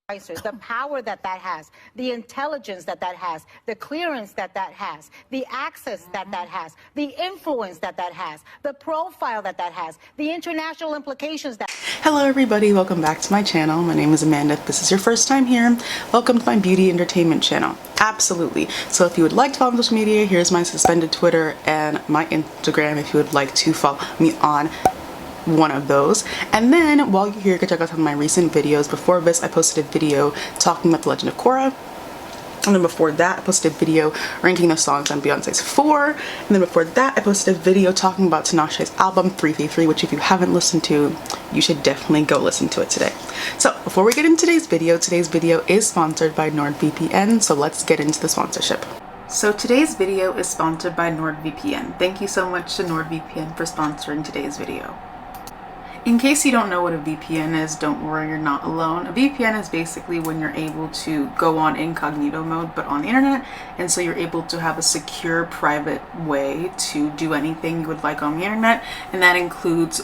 the power that has, the intelligence that has, the clearance that has, the access that has, the influence that has, the profile that has, the international implications that... Hello everybody, welcome back to my channel. My name is Amanda. If this is your first time here, welcome to my beauty entertainment channel. Absolutely. So if you would like to follow me on social media, here's my suspended Twitter and my Instagram if you would like to follow me on one of those. And then while you're here, you can check out some of my recent videos. Before this, I posted a video talking about The Legend of Korra. And then before that, I posted a video ranking the songs on Beyonce's 4. And then before that, I posted a video talking about Tinashe's album 333, which if you haven't listened to, you should definitely go listen to it today. So before we get into today's video is sponsored by NordVPN. So let's get into the sponsorship. So today's video is sponsored by NordVPN. Thank you so much to NordVPN for sponsoring today's video. In case you don't know what a VPN is, don't worry, you're not alone. A VPN is basically when you're able to go on incognito mode but on the internet, and so you're able to have a secure private way to do anything you would like on the internet, and that includes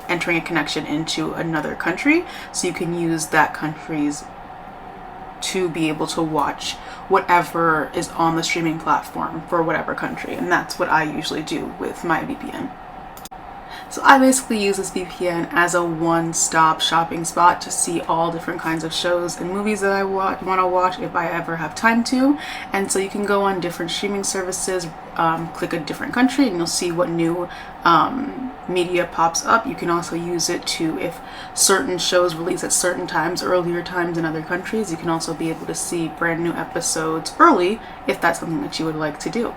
entering a connection into another country, so you can use that country's to be able to watch whatever is on the streaming platform for whatever country, and that's what I usually do with my VPN. So I basically use this VPN as a one-stop shopping spot to see all different kinds of shows and movies that I want to watch if I ever have time to. And so you can go on different streaming services, click a different country, and you'll see what new media pops up. You can also use it to, if certain shows release at certain times, earlier times in other countries, you can also be able to see brand new episodes early if that's something that you would like to do.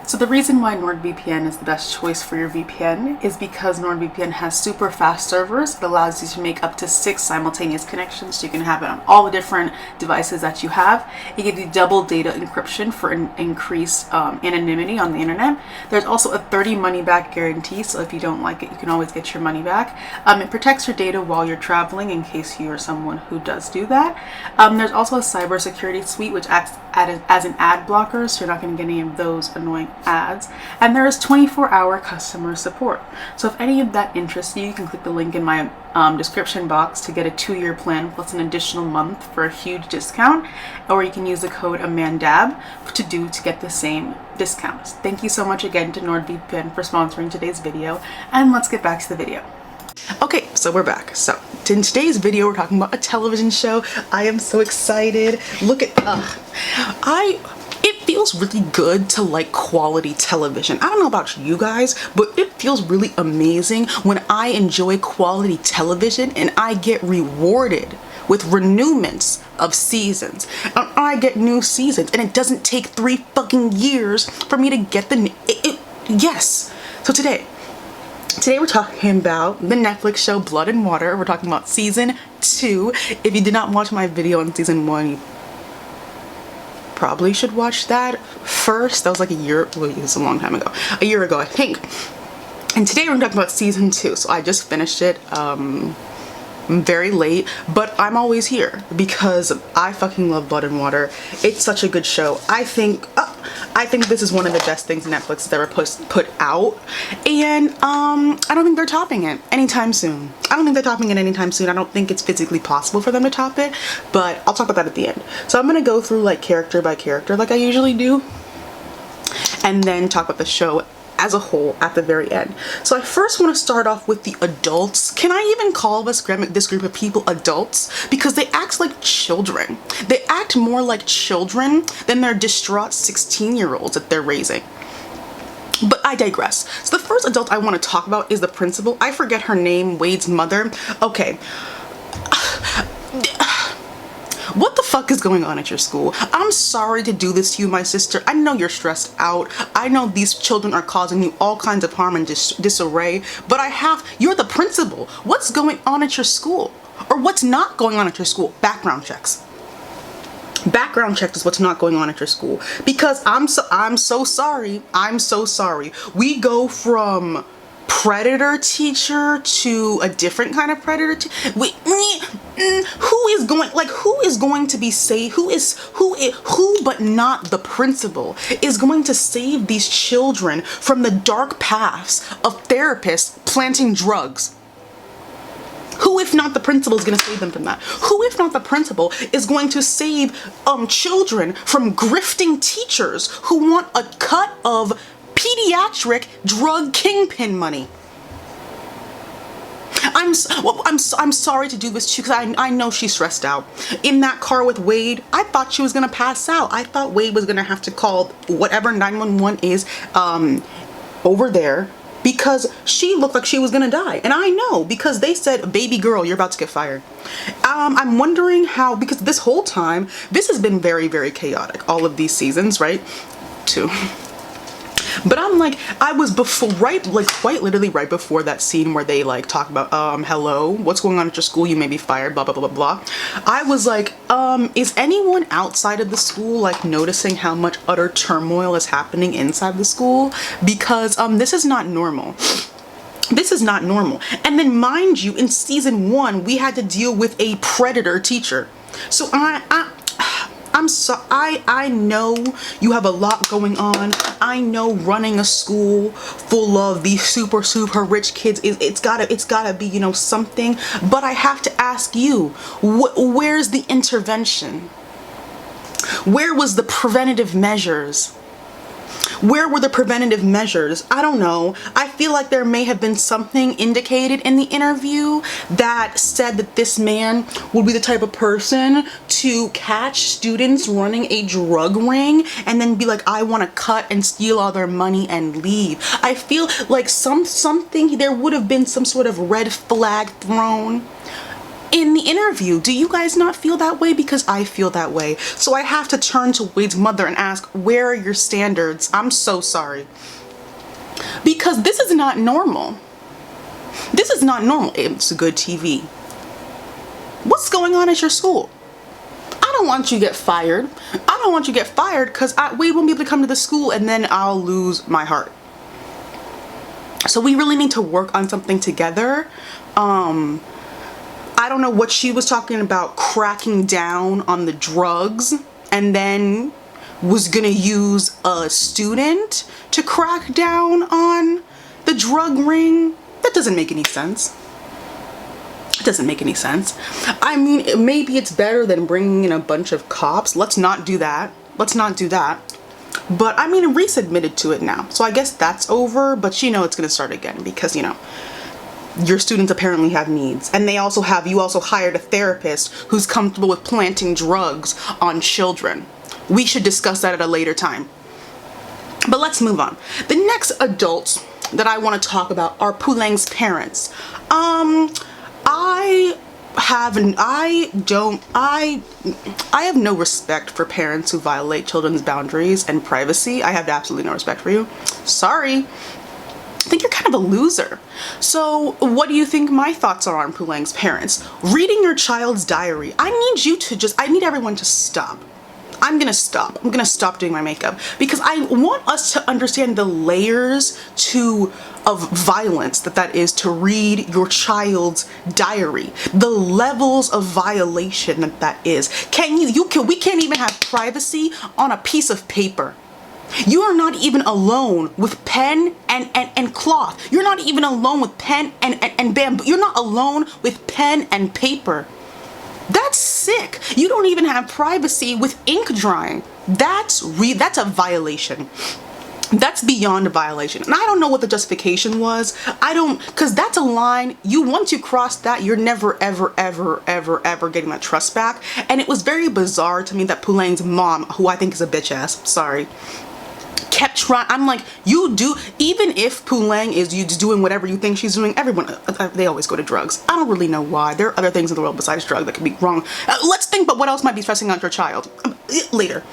So the reason why NordVPN is the best choice for your VPN is because NordVPN has super fast servers. It allows you to make up to 6 simultaneous connections, so you can have it on all the different devices that you have. It gives you double data encryption for increased anonymity on the internet. There's also a 30 money back guarantee, so if you don't like it, you can always get your money back. It protects your data while you're traveling in case you are someone who does do that. There's also a cybersecurity suite which acts as an ad blocker, so you're not going to get any of those annoying ads, and there is 24-hour customer support. So if any of that interests you, you can click the link in my description box to get a 2-year plan plus an additional month for a huge discount, or you can use the code AMANDAB to get the same discount. Thank you so much again to NordVPN for sponsoring today's video, and let's get back to the video. Okay, so we're back. So in today's video, we're talking about a television show. I am so excited. Look at, it feels really good to like quality television. I don't know about you guys, but it feels really amazing when I enjoy quality television and I get rewarded with renewments of seasons. And I get new seasons and it doesn't take 3 fucking years for me to get the yes. So today we're talking about the Netflix show Blood and Water. We're talking about season 2. If you did not watch my video on season 1, you probably should watch that first. That was like a year, well, it was a long time ago. A year ago, I think. And today we're talking about season 2. So I just finished it very late, but I'm always here because I fucking love Blood and Water. It's such a good show. I think this is one of the best things Netflix has ever put out, and I don't think they're topping it anytime soon. I don't think it's physically possible for them to top it, but I'll talk about that at the end. So I'm gonna go through like character by character like I usually do, and then talk about the show as a whole at the very end. So I first want to start off with the adults. Can I even call this group of people adults? Because they act like children. They act more like children than their distraught 16-year-olds that they're raising. But I digress. So the first adult I want to talk about is the principal. I forget her name, Wade's mother. Okay. What the fuck is going on at your school? I'm sorry to do this to you, my sister. I know you're stressed out. I know these children are causing you all kinds of harm and disarray, but you're the principal. What's going on at your school? Or what's not going on at your school? Background checks. Background check is what's not going on at your school. Because I'm so sorry. We go from predator teacher to a different kind of predator teacher. Who is going to be saved? Who but not the principal is going to save these children from the dark paths of therapists planting drugs? Who, if not the principal, is going to save them from that? Who, if not the principal, is going to save children from grifting teachers who want a cut of pediatric drug kingpin money? I'm sorry to do this to you, because I know she's stressed out. In that car with Wade, I thought she was going to pass out. I thought Wade was going to have to call whatever 911 is over there, because she looked like she was gonna die. And I know, because they said, baby girl, you're about to get fired. I'm wondering how, because this whole time, this has been very, very chaotic, all of these seasons, right? Too. But I'm like, I was quite literally right before that scene where they like talk about, hello, what's going on at your school? You may be fired, blah, blah, blah, blah, blah. I was like, is anyone outside of the school like noticing how much utter turmoil is happening inside the school? Because this is not normal. This is not normal. And then mind you, in season 1, we had to deal with a predator teacher. So I know you have a lot going on. I know running a school full of these super rich kids it's gotta be, you know, something. But I have to ask you, where's the intervention? Where was the preventative measures? Where were the preventative measures? I don't know. I feel like there may have been something indicated in the interview that said that this man would be the type of person to catch students running a drug ring and then be like, I want to cut and steal all their money and leave. I feel like something, there would have been some sort of red flag thrown in the interview. Do you guys not feel that way? Because I feel that way. So I have to turn to Wade's mother and ask, where are your standards? I'm so sorry. Because this is not normal. This is not normal. It's good TV. What's going on at your school? I don't want you to get fired. I don't want you to get fired because Wade won't be able to come to the school and then I'll lose my heart. So we really need to work on something together. I don't know what she was talking about, cracking down on the drugs, and then was gonna use a student to crack down on the drug ring. That doesn't make any sense. It doesn't make any sense. I mean, maybe it's better than bringing in a bunch of cops. Let's not do that. Let's not do that. But I mean, Reese admitted to it now, so I guess that's over, but you know it's gonna start again because, you know, your students apparently have needs, and you also hired a therapist who's comfortable with planting drugs on children. We should discuss that at a later time. But let's move on. The next adults that I want to talk about are Pulang's parents. I have no respect for parents who violate children's boundaries and privacy. I have absolutely no respect for you. Sorry. I think you're kind of a loser. So what do you think my thoughts are on Pulang's parents? Reading your child's diary. I need everyone to stop. I'm gonna stop doing my makeup because I want us to understand the layers of violence that is to read your child's diary, the levels of violation that is. We can't even have privacy on a piece of paper. You are not even alone with pen and cloth. You're not even alone with pen and bamboo. You're not alone with pen and paper. That's sick. You don't even have privacy with ink drying. That's a violation. That's beyond a violation. And I don't know what the justification was. Because that's a line, once you cross that, you're never, ever, ever, ever, ever getting that trust back. And it was very bizarre to me that Pulang's mom, who I think is a bitch ass, sorry, kept trying. I'm like, even if Pulang is doing whatever you think she's doing, everyone, they always go to drugs. I don't really know why. There are other things in the world besides drugs that could be wrong. Let's think about what else might be stressing out your child later.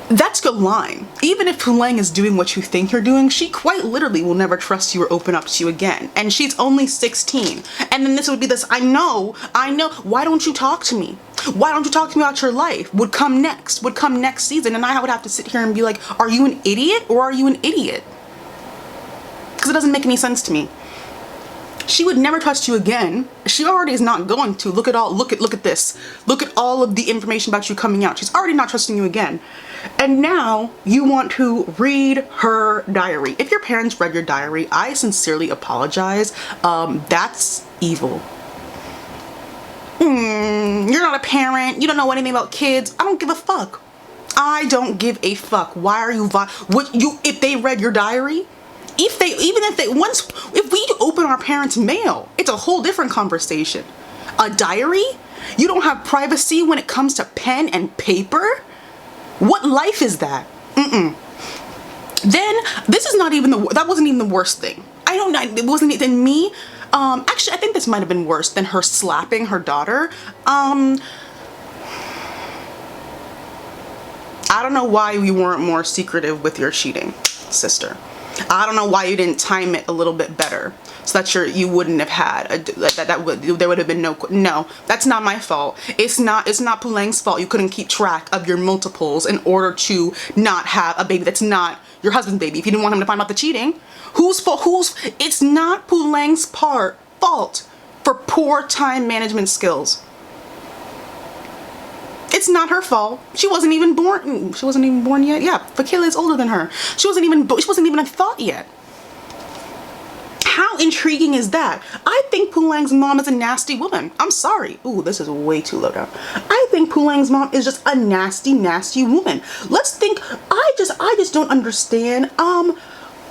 That's your line. Even if Pulang is doing what you think you're doing, she quite literally will never trust you or open up to you again. And she's only 16. And then this would be this, I know, why don't you talk to me? Why don't you talk to me about your life? Would come next season. And I would have to sit here and be like, are you an idiot or are you an idiot? because it doesn't make any sense to me. She would never trust you again. She already is not going to. Look at this. Look at all of the information about you coming out. She's already not trusting you again. And now you want to read her diary. If your parents read your diary, I sincerely apologize. That's evil. You're not a parent. You don't know anything about kids. I don't give a fuck. I don't give a fuck. Why are you if they read your diary? If we open our parents' mail, it's a whole different conversation. A diary? You don't have privacy when it comes to pen and paper? What life is that? Then that wasn't even the worst thing. I don't know. It wasn't even me. Actually, I think this might have been worse than her slapping her daughter. I don't know why you weren't more secretive with your cheating, sister. I don't know why you didn't time it a little bit better so that you wouldn't have had there would have been no, that's not my fault. It's not Pulang's fault you couldn't keep track of your multiples in order to not have a baby that's not your husband's baby. If you didn't want him to find out the cheating, whose fault? It's not Pulang's fault for poor time management skills. It's not her fault. She wasn't even born. She wasn't even born yet. Yeah, Fikile is older than her. She wasn't even a thought yet. How intriguing is that? I think Pulang's mom is a nasty woman. I'm sorry. Ooh, this is way too low down. I think Pulang's mom is just a nasty, nasty woman. Let's think. I just don't understand.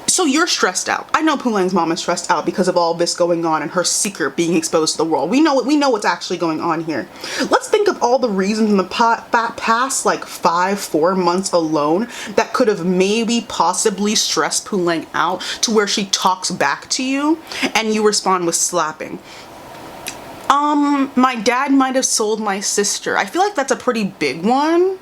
So you're stressed out. I know Pulang's mom is stressed out because of all this going on and her secret being exposed to the world. We know what's actually going on here. Let's think of all the reasons in the past like 4 months alone that could have maybe possibly stressed Pulang out to where she talks back to you and you respond with slapping. My dad might have sold my sister. I feel like that's a pretty big one.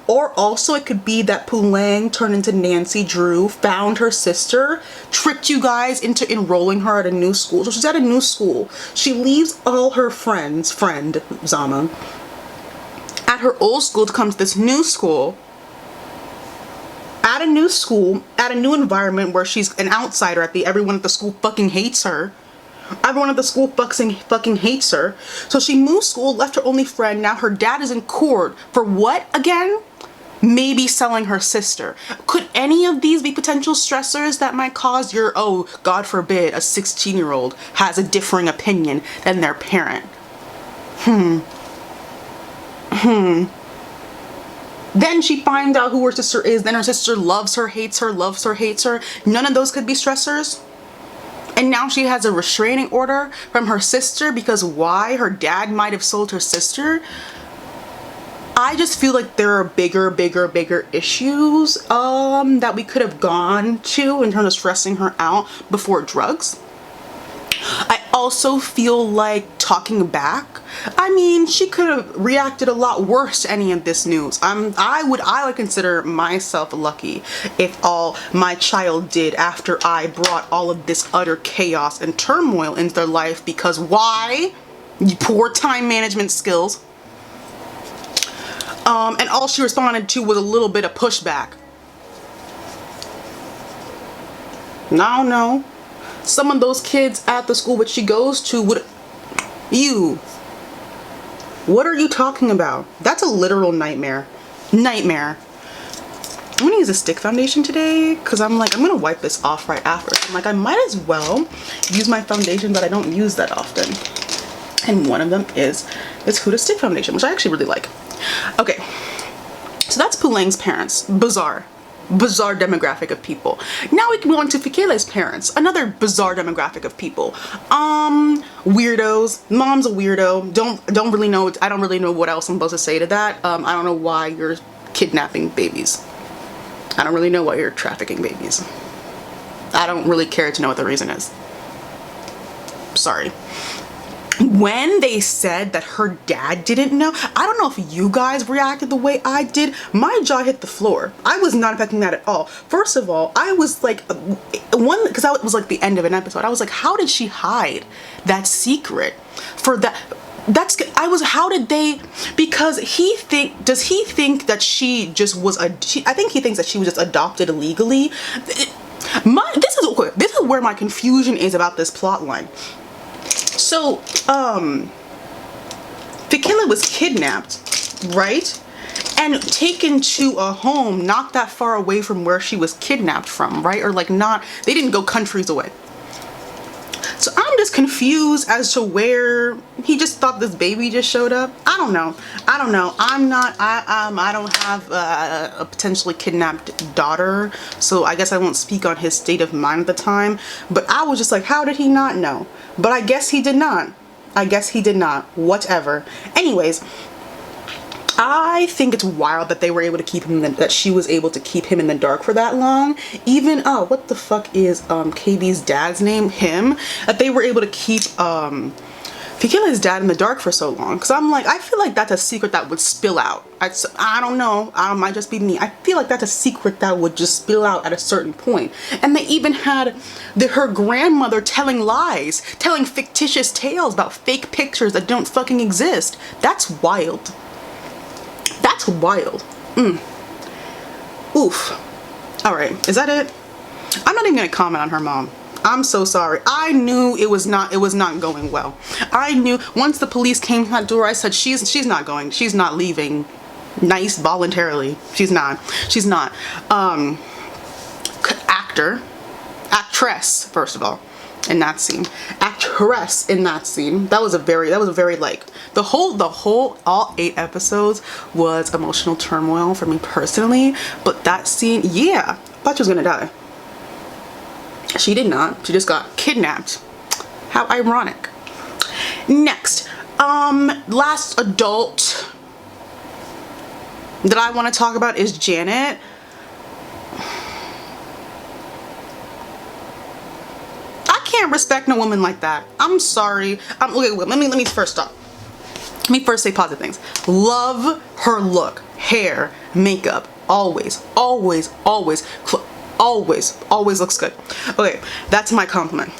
Or also it could be that Pulang turned into Nancy Drew, found her sister, tricked you guys into enrolling her at a new school. So she's at a new school. She leaves all her friend Zama, at her old school to come to this new school. At a new environment where she's an outsider everyone at the school fucking hates her. Everyone at the school fucking hates her. So she moved school, left her only friend. Now her dad is in court for what again? Maybe selling her sister. Could any of these be potential stressors that might cause God forbid, a 16-year-old has a differing opinion than their parent? Then she finds out who her sister is. Then her sister loves her, hates her, loves her, hates her. None of those could be stressors. And now she has a restraining order from her sister because why? Her dad might have sold her sister. I just feel like there are bigger issues that we could have gone to in terms of stressing her out before drugs. I also feel like talking back. I mean, she could have reacted a lot worse to any of this news. I would consider myself lucky if all my child did after I brought all of this utter chaos and turmoil into their life because why? Poor time management skills. And all she responded to was a little bit of pushback. No. Some of those kids at the school which she goes to would... What are you talking about? That's a literal nightmare. Nightmare. I'm gonna use a stick foundation today because I'm gonna wipe this off right after. I'm like, I might as well use my foundation that I don't use that often. And one of them is this Huda stick foundation, which I actually really like. Okay, so that's Pulang's parents. Bizarre demographic of people. Now we can go on to Fikile's parents, another bizarre demographic of people. Weirdos. Mom's a weirdo. Don't really know. I don't really know what else I'm supposed to say to that. I don't know why you're kidnapping babies. I don't really know why you're trafficking babies. I don't really care to know what the reason is. Sorry. When they said that her dad didn't know, I don't know if you guys reacted the way I did. My jaw hit the floor. I was not expecting that at all. First of all, I was like, because that was like the end of an episode. I was like, how did she hide that secret for that? how did they, because does he think that she just was I think he thinks that she was just adopted illegally. This is where my confusion is about this plot line. So, Fikile was kidnapped, right? And taken to a home not that far away from where she was kidnapped from, right? Or like they didn't go countries away. So I'm just confused as to where he just thought this baby just showed up. I don't know. I don't have a potentially kidnapped daughter, so I guess I won't speak on his state of mind at the time. But I was just like, how did he not know? But I guess he did not. Whatever. Anyways, I think it's wild that they were able to keep him, that she was able to keep him in the dark for that long. Even, what the fuck is KB's dad's name? That they were able to keep Fikile's dad in the dark for so long. Because I'm like, I feel like that's a secret that would spill out. I don't know. Might just be me. I feel like that's a secret that would just spill out at a certain point. And they even had her grandmother telling lies, telling fictitious tales about fake pictures that don't fucking exist. That's wild. That's wild. Oof. All right, is that it? I'm not even gonna comment on her mom. I'm so sorry. I knew it was not going well. I knew once the police came to that door, I said she's not leaving nice voluntarily. She's not. Actress, first of all, in that scene. Actress in that scene. That was a very like the whole all 8 episodes was emotional turmoil for me personally, but that scene, yeah, I thought she was gonna die. She did not. She just got kidnapped. How ironic. Next, last adult that I want to talk about is Janet. Can't respect no woman like that. I'm sorry. Let me first stop. Let me first say positive things. Love her look, hair, makeup, always looks good. Okay, that's my compliment.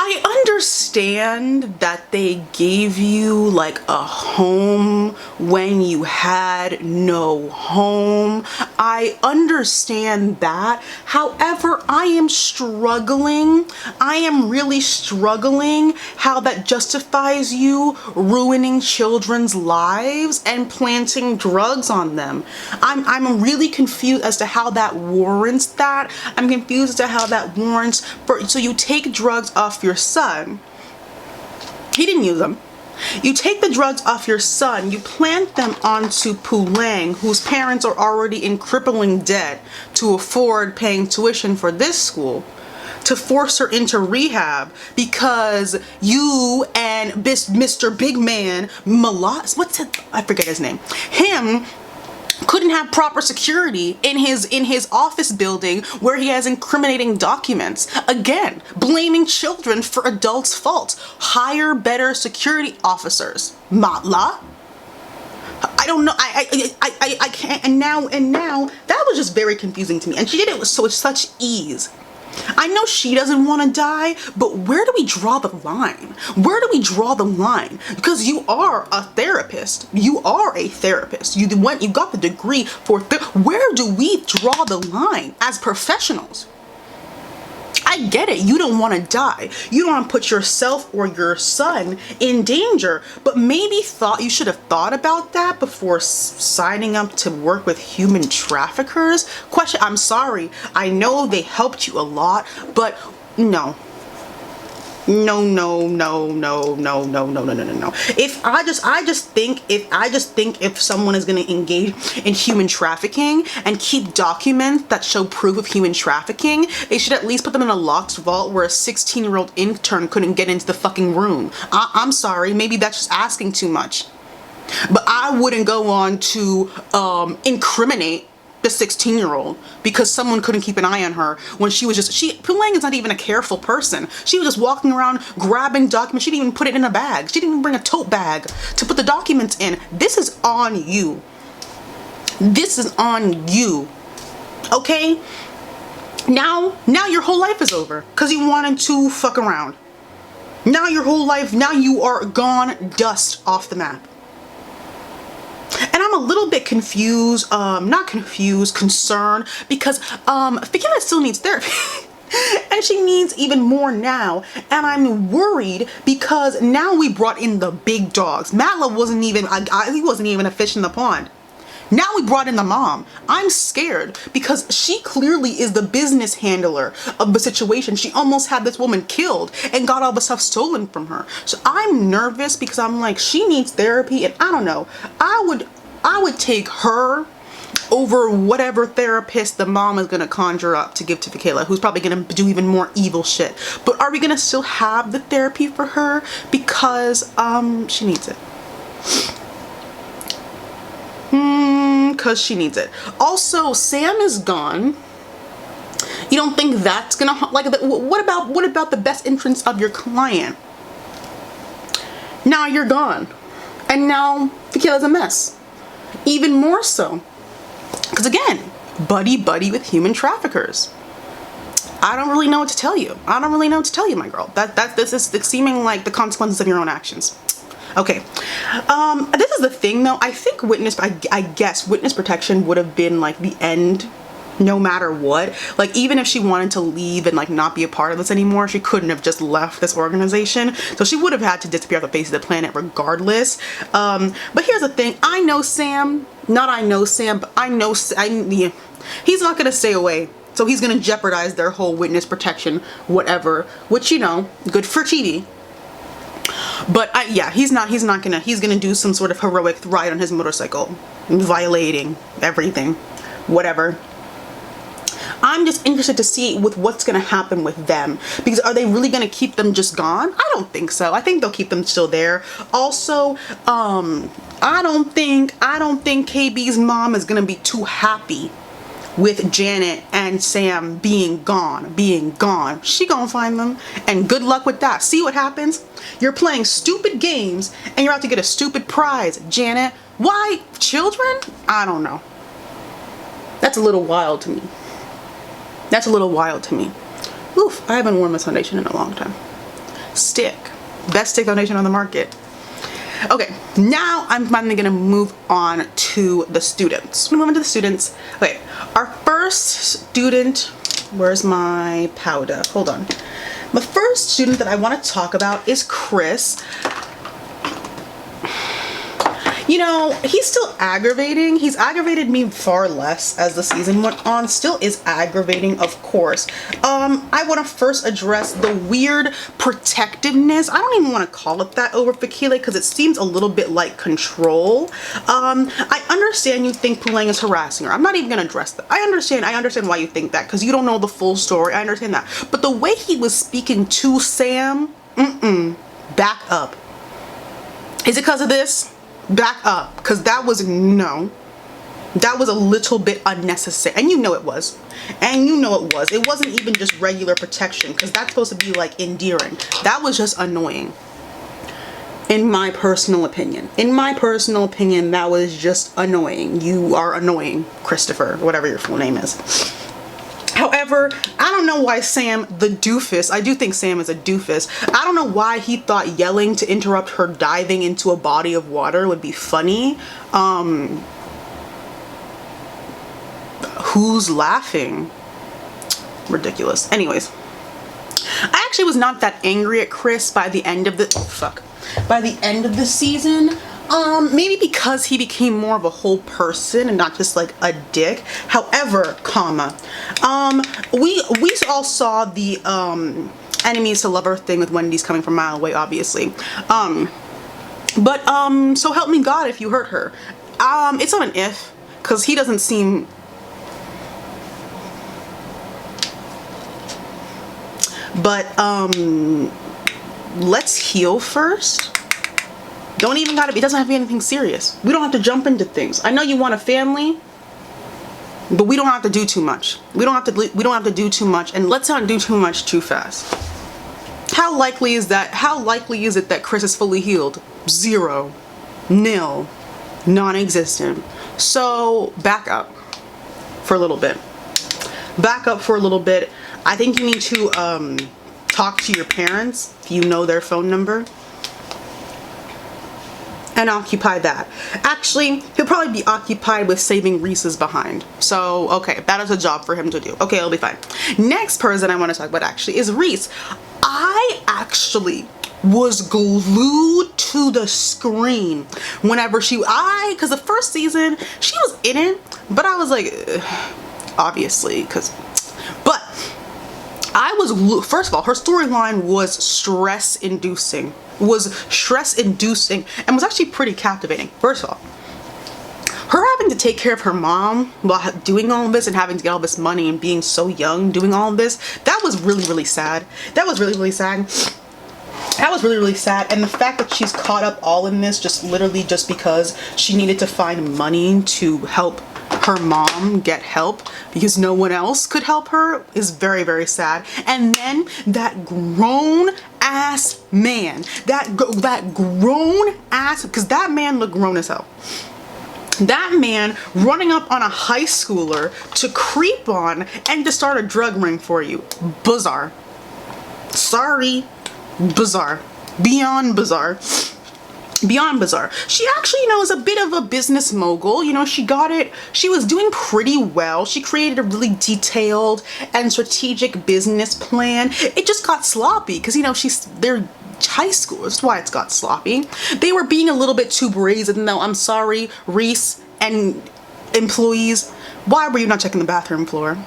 I understand that they gave you like a home when you had no home. I understand that. However, I am really struggling how that justifies you ruining children's lives and planting drugs on them. I'm really confused as to how that warrants that. I'm confused as to how that warrants so you take drugs off your son. He didn't use them. You take the drugs off your son, you plant them onto Pule, whose parents are already in crippling debt to afford paying tuition for this school, to force her into rehab because you and Mr. Big Man, I forget his name, him, couldn't have proper security in his office building where he has incriminating documents. Again, blaming children for adults' faults. Hire better security officers. Matla? I don't know. I can't. And now that was just very confusing to me. And she did it with such ease. I know she doesn't want to die, but where do we draw the line? Where do we draw the line? Because you are a therapist. You got the degree for where do we draw the line as professionals? I get it. You don't want to die. You don't want to put yourself or your son in danger, but maybe you should have thought about that before signing up to work with human traffickers. I'm sorry. I know they helped you a lot, but no. No. I just think if someone is going to engage in human trafficking and keep documents that show proof of human trafficking, they should at least put them in a locked vault where a 16-year-old intern couldn't get into the fucking room. I'm sorry, maybe that's just asking too much. But I wouldn't go on to incriminate the 16-year-old because someone couldn't keep an eye on her when Pule is not even a careful person. She was just walking around grabbing documents. She didn't even put it in a bag. She didn't even bring a tote bag to put the documents in. This is on you. This is on you. Okay? Now your whole life is over because you wanted to fuck around. Now your whole life, now you are gone, dust off the map. And I'm a little bit confused, not confused, concerned, because Fikile still needs therapy. And she needs even more now. And I'm worried because now we brought in the big dogs. Matla wasn't even, he wasn't even a fish in the pond. Now we brought in the mom. I'm scared because she clearly is the business handler of the situation. She almost had this woman killed and got all the stuff stolen from her. So I'm nervous because I'm like, she needs therapy, and I don't know. I would take her over whatever therapist the mom is gonna conjure up to give to Fikile, who's probably gonna do even more evil shit. But are we gonna still have the therapy for her? Because she needs it. Because she needs it. Also, Sam is gone. You don't think that's gonna, like, what about the best interest of your client? Now you're gone, and now Fikile's a mess. Even more so, because again, buddy with human traffickers. I don't really know what to tell you. I don't really know what to tell you, my girl. This is seeming like the consequences of your own actions. Okay, this is the thing though. I think I guess witness protection would have been like the end, no matter what. Like, even if she wanted to leave and like not be a part of this anymore, she couldn't have just left this organization. So she would have had to disappear off the face of the planet regardless. But here's the thing. I know Sam, not I know Sam, but yeah, he's not gonna stay away. So he's gonna jeopardize their whole witness protection, whatever, which, you know, good for TV. But yeah, he's gonna do some sort of heroic ride on his motorcycle, violating everything, whatever. I'm just interested to see with what's gonna happen with them, because are they really gonna keep them just gone? I don't think so. I think they'll keep them still there. Also, I don't think KB's mom is gonna be too happy with Janet and Sam being gone. She gonna find them, and good luck with that. See what happens? You're playing stupid games and you're out to get a stupid prize, Janet. Why? Children? I don't know. That's a little wild to me. That's a little wild to me. Oof, I haven't worn this foundation in a long time. Stick. Best stick foundation on the market. Okay, now I'm finally gonna move on to the students. Okay, our first student, where's my powder? Hold on. The first student that I want to talk about is Chris. You know, he's still aggravating. He's aggravated me far less as the season went on. Still is aggravating, of course. I want to first address the weird protectiveness. I don't even want to call it that over Fikile because it seems a little bit like control. I understand you think Pule is harassing her. I'm not even going to address that. I understand why you think that because you don't know the full story. I understand that. But the way he was speaking to Sam, back up. Is it because of this? Back up, because that was a little bit unnecessary, and you know it was, it wasn't even just regular protection, because that's supposed to be like endearing. That was just annoying, in my personal opinion. That was just annoying. You are annoying, Christopher, whatever your full name is. However, I don't know why Sam, the doofus, I do think Sam is a doofus. I don't know why he thought yelling to interrupt her diving into a body of water would be funny. Who's laughing? Ridiculous. Anyways, I actually was not that angry at Chris by the end of the, season. Maybe because he became more of a whole person and not just like a dick. However, we all saw the enemies to lover thing with Wendy's coming from a mile away, obviously. But so help me God if you hurt her. It's not an if, because he doesn't seem. But let's heal first. Don't even gotta be, it doesn't have to be anything serious. We don't have to jump into things. I know you want a family, but we don't have to do too much. We don't have to do too much, and let's not do too much too fast. How likely is it that Chris is fully healed? 0, nil, non-existent. So back up for a little bit. I think you need to talk to your parents if you know their phone number, and occupy that. Actually, he'll probably be occupied with saving Reese's behind. So, okay, that is a job for him to do. Okay, it'll be fine. Next person I want to talk about actually is Reese. I actually was glued to the screen whenever because the first season, she was in it, but I was like, obviously, but I was, first of all, her storyline was stress-inducing, and was actually pretty captivating. First of all, her having to take care of her mom while doing all of this and having to get all this money and being so young doing all of this, that was really, really sad. That was really, really sad. That was really, really sad. And the fact that she's caught up all in this just literally just because she needed to find money to help her mom get help because no one else could help her is very, very sad. And then that grown ass man, that grown ass, because that man looked grown as hell. That man running up on a high schooler to creep on and to start a drug ring for you. Bizarre. Sorry. Bizarre. Beyond bizarre. Beyond bizarre. She actually, is a bit of a business mogul. She got it. She was doing pretty well. She created a really detailed and strategic business plan. It just got sloppy because, they're high schoolers. That's why it's got sloppy. They were being a little bit too brazen though. I'm sorry, Reese and employees. Why were you not checking the bathroom floor?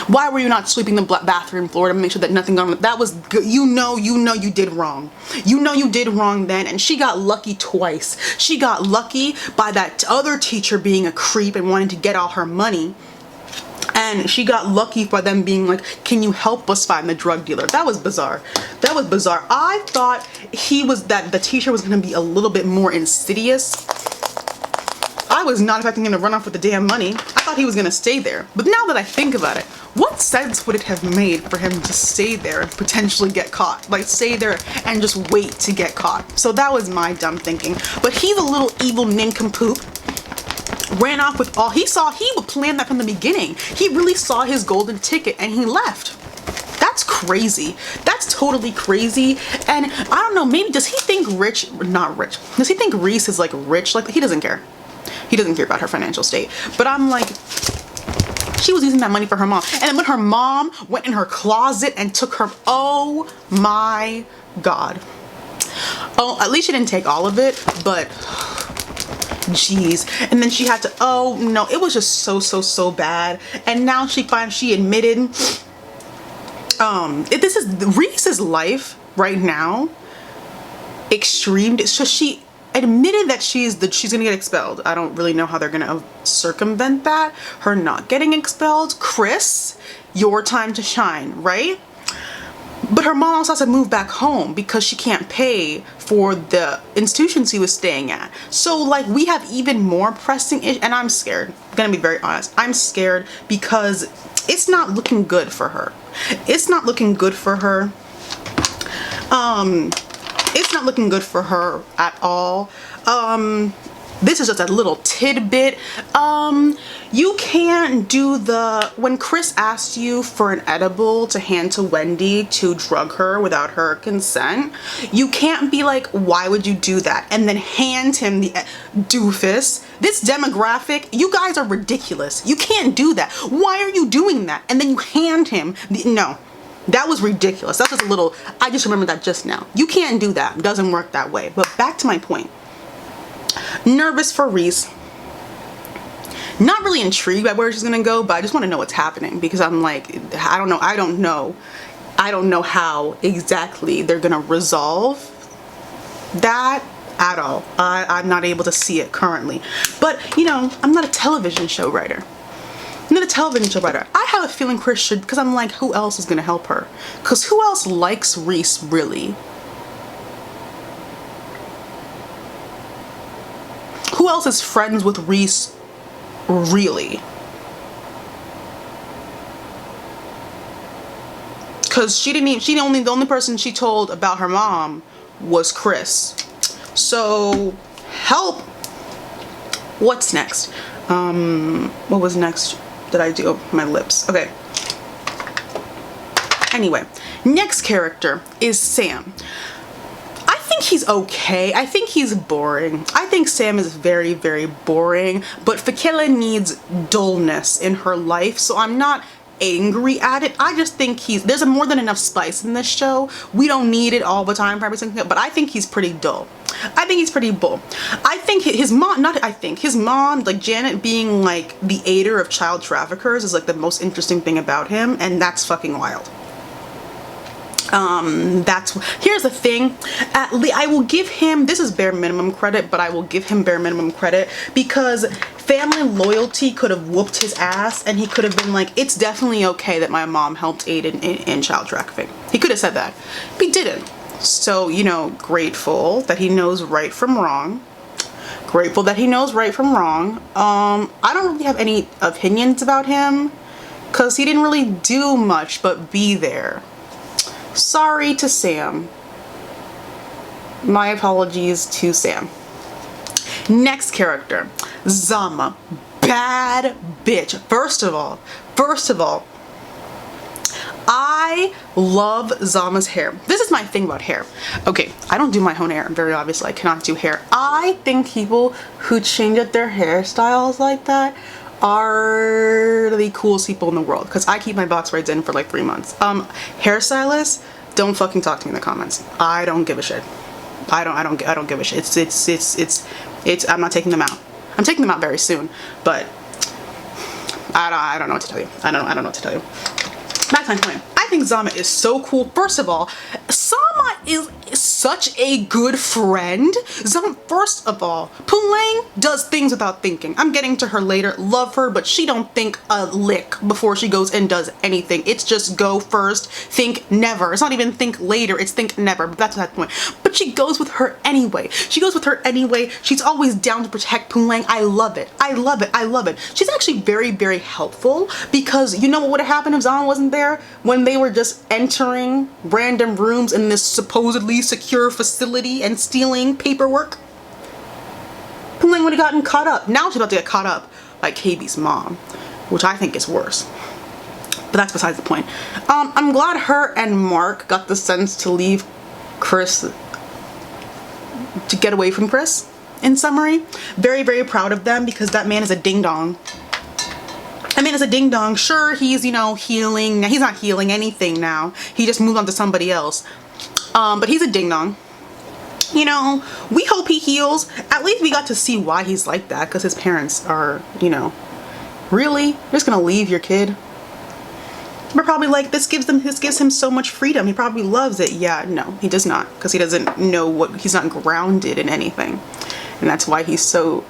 Why were you not sweeping the bathroom floor to make sure that nothing got on? That was good. You did wrong. You did wrong then, and she got lucky twice. She got lucky by that other teacher being a creep and wanting to get all her money. And she got lucky for them being like, can you help us find the drug dealer? That was bizarre. That was bizarre. I thought the teacher was going to be a little bit more insidious. I was not expecting him to run off with the damn money. I thought he was going to stay there. But now that I think about it, what sense would it have made for him to stay there and potentially get caught? Like, stay there and just wait to get caught. So that was my dumb thinking. But he's a little evil nincompoop. Ran off with all he saw. He would plan that from the beginning. He really saw his golden ticket and he left. That's crazy. That's totally crazy. And I don't know, maybe does he think does he think Reese is like rich? Like, he doesn't care. He doesn't care about her financial state. But I'm like, she was using that money for her mom. And then when her mom went in her closet and took her, oh my God. Oh, at least she didn't take all of it, but jeez. And then she had to, oh no, it was just so bad. And now she admitted, this is Reese's life right now. Extreme. So she admitted that she's gonna get expelled. I don't really know how they're gonna circumvent that, her not getting expelled. Chris, your time to shine, right? But her mom also has to move back home because she can't pay for the institutions he was staying at. So like, we have even more pressing issues, and I'm scared. I'm gonna be very honest. I'm scared because it's not looking good for her. It's not looking good for her. It's not looking good for her at all. This is just a little tidbit. You can't do when Chris asked you for an edible to hand to Wendy to drug her without her consent, you can't be like, why would you do that? And then hand him the doofus. This demographic, you guys are ridiculous. You can't do that. Why are you doing that? And then you hand him no. That was ridiculous. That was a little, I just remembered that just now. You can't do that. It doesn't work that way. But back to my point. Nervous for Reese. Not really intrigued by where she's gonna go, but I just want to know what's happening because I'm like, I don't know how exactly they're gonna resolve that at all. I'm not able to see it currently. But I'm not a television show writer. I have a feeling Chris should, because I'm like, who else is gonna help her? Because who else likes Reese really? Who else is friends with Reese really? Because the only person she told about her mom was Chris. So help. What's next? What was next? Did I do my lips? Okay. Anyway, next character is Sam. I think he's okay. I think he's boring. I think Sam is very, very boring, but Fikile needs dullness in her life, so I'm not angry at it. I just think there's more than enough spice in this show. We don't need it all the time for every single thing, but I think he's pretty dull. I think he's pretty bull. I think his mom, his mom, like Janet being like the aider of child traffickers is like the most interesting thing about him, and that's fucking wild. Here's the thing, I will give him, this is bare minimum credit, but I will give him bare minimum credit because family loyalty could have whooped his ass and he could have been like, it's definitely okay that my mom helped aid in child trafficking. He could have said that, but he didn't. So, you know, grateful that he knows right from wrong. Grateful that he knows right from wrong. I don't really have any opinions about him because he didn't really do much but be there. Sorry to Sam. My apologies to Sam. Next character, Zama. Bad bitch. First of all, I love Zama's hair. This is my thing about hair. Okay, I don't do my own hair. Very obviously, I cannot do hair. I think people who change up their hairstyles like that are the coolest people in the world, because I keep my box braids in for like 3 months. Hairstylists, don't fucking talk to me in the comments. I don't give a shit. I don't give a shit. I'm not taking them out. I'm taking them out very soon, but I don't know what to tell you. I don't know what to tell you. Back to my point. I think Zama is so cool. First of all, Zama is such a good friend. Zama, first of all, Pule does things without thinking. I'm getting to her later. Love her, but she don't think a lick before she goes and does anything. It's just go first, think never. It's not even think later, it's think never. But that's that point. But she goes with her anyway. She's always down to protect Pule. I love it. I love it. I love it. She's actually very, very helpful, because you know what would have happened if Zama wasn't there? When they were just entering random rooms in this supposedly secure facility and stealing paperwork, Pule would have gotten caught up. Now she's about to get caught up by KB's mom, which I think is worse. But that's besides the point. I'm glad her and Mark got the sense to leave Chris, to get away from Chris, in summary. Very, very proud of them, because that man is a ding-dong. I mean, it's a ding dong. Sure, he's, you know, healing. He's not healing anything now. He just moved on to somebody else. But he's a ding dong. You know, we hope he heals. At least we got to see why he's like that, because his parents are, you know, really? You're just gonna leave your kid? We're probably like, this gives him so much freedom. He probably loves it. Yeah, no, he does not, because he doesn't know he's not grounded in anything. And that's why he's so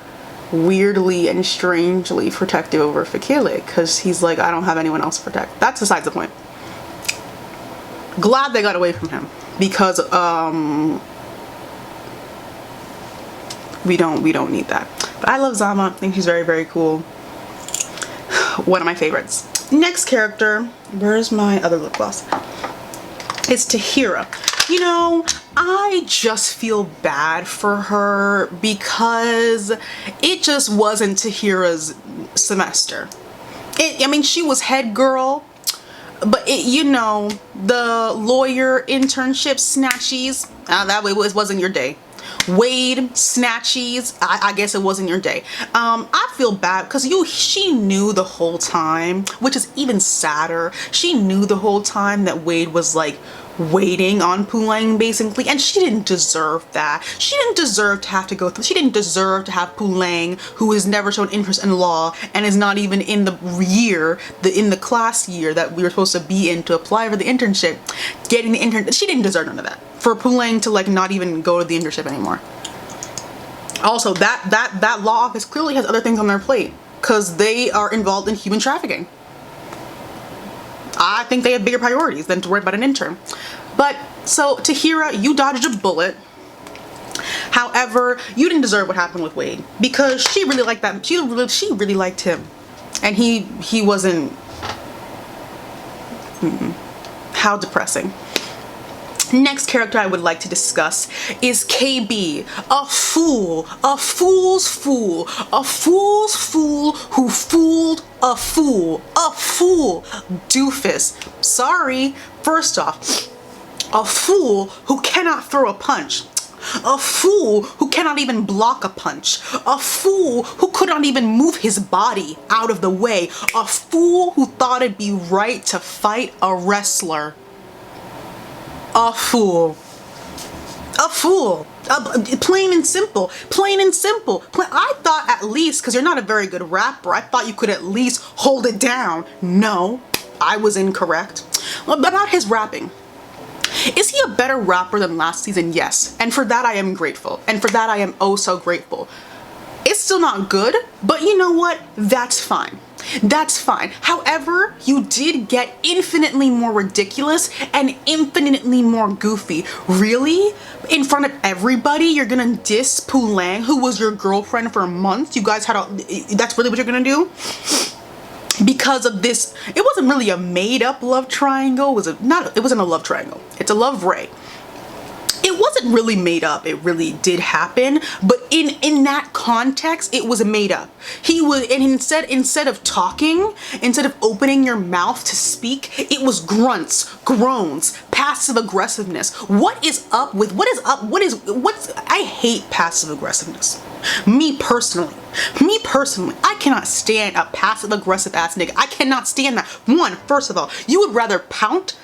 weirdly and strangely protective over Fikile, because he's like, I don't have anyone else to protect. That's besides the point. Glad they got away from him, because we don't need that. But I love Zama. I think she's very, very cool. One of my favorites. Next character, where's my other lip gloss? It's Tahira. You know, I just feel bad for her because it just wasn't Tahira's semester. I mean, she was head girl, but you know, the lawyer internship snatchies, that way it wasn't your day. Wade snatchies, I guess it wasn't your day. I feel bad because she knew the whole time, which is even sadder. She knew the whole time that Wade was like waiting on Pule, basically, and she didn't deserve that. She didn't deserve to have to go through. She didn't deserve to have Pule, who has never shown interest in law and is not even in the year, in the class year that we were supposed to be in to apply for the internship, getting the intern. She didn't deserve none of that. For Pule to like not even go to the internship anymore. Also, that law office clearly has other things on their plate, because they are involved in human trafficking. I think they have bigger priorities than to worry about an intern. But so Tahira, you dodged a bullet. However, you didn't deserve what happened with Wade, because she really liked that. She really liked him, and he wasn't. How depressing. Next character I would like to discuss is KB, a fool, a fool's fool, a fool's fool who fooled A fool, doofus. Sorry. First off, a fool who cannot throw a punch. A fool who cannot even block a punch. A fool who could not even move his body out of the way. A fool who thought it'd be right to fight a wrestler. A fool. A fool. Plain and simple. Plain and simple. I thought at least, because you're not a very good rapper, I thought you could at least hold it down. No, I was incorrect. About his rapping. Is he a better rapper than last season? Yes. And for that I am grateful. And for that I am oh so grateful. It's still not good, but you know what? That's fine. That's fine. However, you did get infinitely more ridiculous and infinitely more goofy. Really? In front of everybody, you're gonna diss Pule, who was your girlfriend for months? You guys had that's really what you're gonna do? Because of this, it wasn't really a made-up love triangle. It wasn't a love triangle. It's a love ray. It wasn't really made up. It really did happen, but in that context, it was made up. And instead of talking, instead of opening your mouth to speak, it was grunts, groans, passive aggressiveness. What's I hate passive aggressiveness. Me personally, I cannot stand a passive aggressive ass nigga. I cannot stand that. First of all, you would rather pout,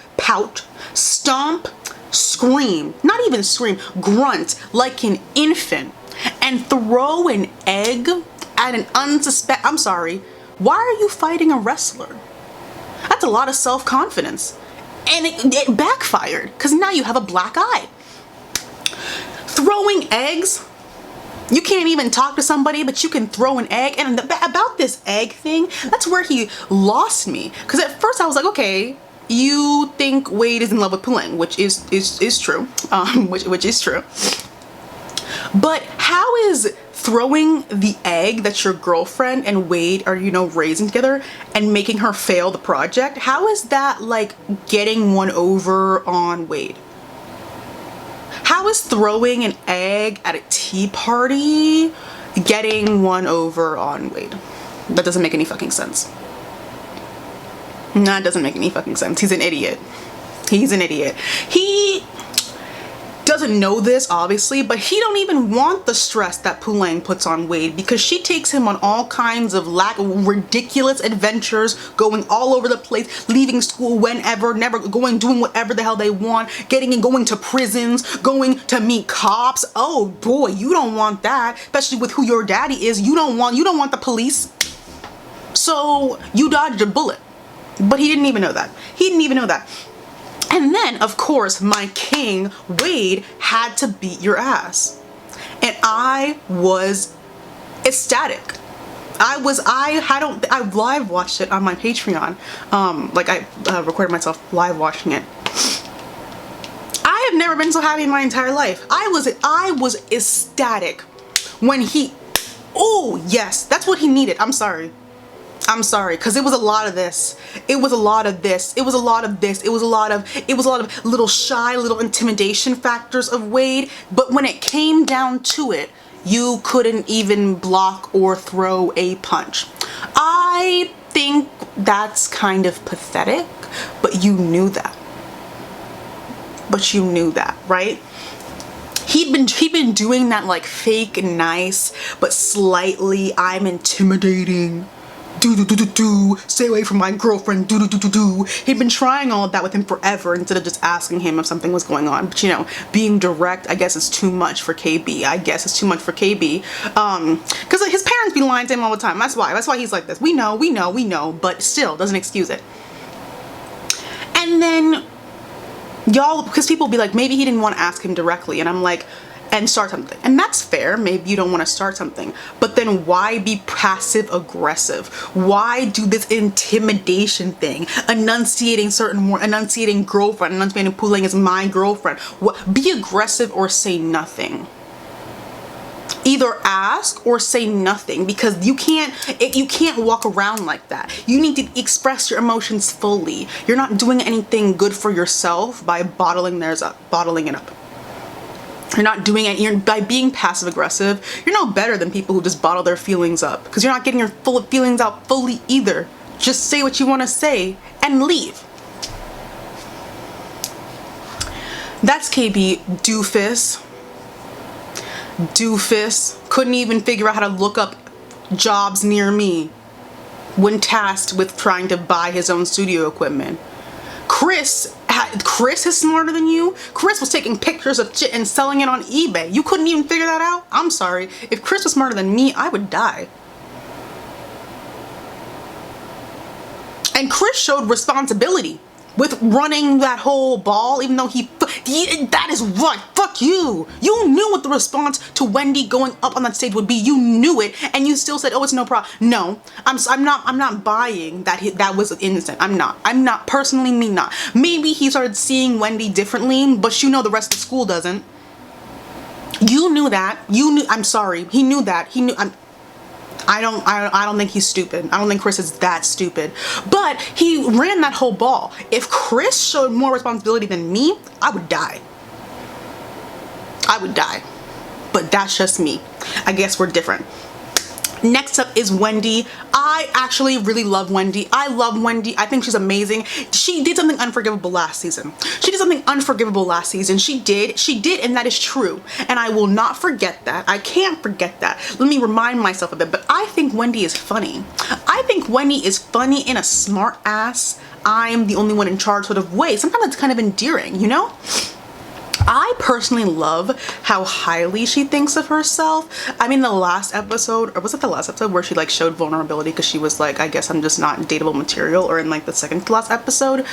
stomp, scream, not even scream, grunt like an infant and throw an egg at an I'm sorry, why are you fighting a wrestler? That's a lot of self-confidence. And it backfired because now you have a black eye. Throwing eggs, you can't even talk to somebody, but you can throw an egg. And about this egg thing, that's where he lost me. Because at first I was like, okay, you think Wade is in love with Pule, which is true, which is true. But how is throwing the egg that your girlfriend and Wade are, raising together and making her fail the project? How is that like getting one over on Wade? How is throwing an egg at a tea party getting one over on Wade? That doesn't make any fucking sense. Nah, it doesn't make any fucking sense. He's an idiot. He's an idiot. He doesn't know this, obviously, but he don't even want the stress that Pule puts on Wade because she takes him on all kinds of ridiculous adventures, going all over the place, leaving school whenever, doing whatever the hell they want, going to prisons, going to meet cops. Oh boy, you don't want that, especially with who your daddy is. You don't want the police. So you dodged a bullet. But he didn't even know that. And then, of course, my king, Wade, had to beat your ass. And I was ecstatic. I live watched it on my Patreon. I recorded myself live watching it. I have never been so happy in my entire life. I was ecstatic when oh yes, that's what he needed. I'm sorry, because it was a lot of this. It was a lot of little shy, little intimidation factors of Wade. But when it came down to it, you couldn't even block or throw a punch. I think that's kind of pathetic, but you knew that. Right? He'd been doing that like fake nice, but slightly I'm intimidating. Stay away from my girlfriend. He'd been trying all of that with him forever instead of just asking him if something was going on. But being direct, I guess, is too much for KB. Because his parents be lying to him all the time. That's why he's like this. We know, but still doesn't excuse it. And then y'all, because people be like, maybe he didn't want to ask him directly, and I'm like, and start something. And that's fair. Maybe you don't want to start something, but then why be passive aggressive? Why do this intimidation thing? Enunciating girlfriend, enunciating Pule as my girlfriend. Be aggressive or say nothing. Either ask or say nothing, because you can't walk around like that. You need to express your emotions fully. You're not doing anything good for yourself by bottling it up. You're not doing it. By being passive aggressive, you're no better than people who just bottle their feelings up, because you're not getting your feelings out fully either. Just say what you want to say and leave. That's KB. Doofus. Couldn't even figure out how to look up jobs near me when tasked with trying to buy his own studio equipment. Chris is smarter than you. Chris was taking pictures of shit and selling it on eBay. You couldn't even figure that out? I'm sorry. If Chris was smarter than me, I would die. And Chris showed responsibility with running that whole ball, even though that is right. Fuck you. You knew what the response to Wendy going up on that stage would be. You knew it, and you still said, "Oh, it's no problem." No, I'm not buying that. That was innocent. I'm not personally. Me not. Maybe he started seeing Wendy differently, but you know the rest of the school doesn't. You knew that. You knew. I'm sorry. He knew that. He knew. I don't think he's stupid. I don't think Chris is that stupid. But he ran that whole ball. If Chris showed more responsibility than me, I would die. I would die. But that's just me. I guess we're different. Next up is Wendy. I actually really love Wendy. I love Wendy. I think she's amazing. She did something unforgivable last season. She did, and that is true. And I will not forget that. I can't forget that. Let me remind myself of it. But I think Wendy is funny. I think Wendy is funny in a smart ass, I'm the only one in charge sort of way. Sometimes it's kind of endearing, you know? I personally love how highly she thinks of herself. I mean, the last episode, or was it the last episode where she like showed vulnerability because she was like, I guess I'm just not dateable material, or in like the second to last episode.